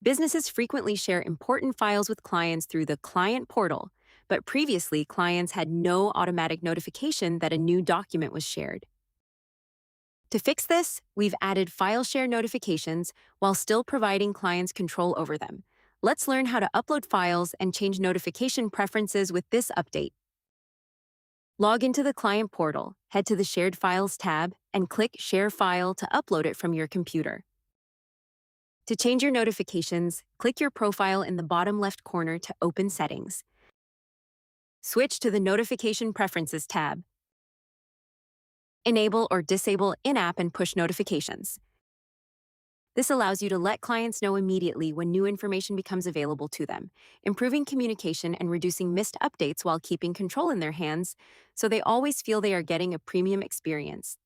Businesses frequently share important files with clients through the client portal, but previously clients had no automatic notification that a new document was shared. To fix this, we've added file share notifications while still providing clients control over them. Let's learn how to upload files and change notification preferences with this update. Log into the client portal, head to the Shared Files tab, and click Share File to upload it from your computer. To change your notifications, click your profile in the bottom left corner to open Settings. Switch to the Notification Preferences tab. Enable or disable in-app and push notifications. This allows you to let clients know immediately when new information becomes available to them, improving communication and reducing missed updates while keeping control in their hands so they always feel they are getting a premium experience.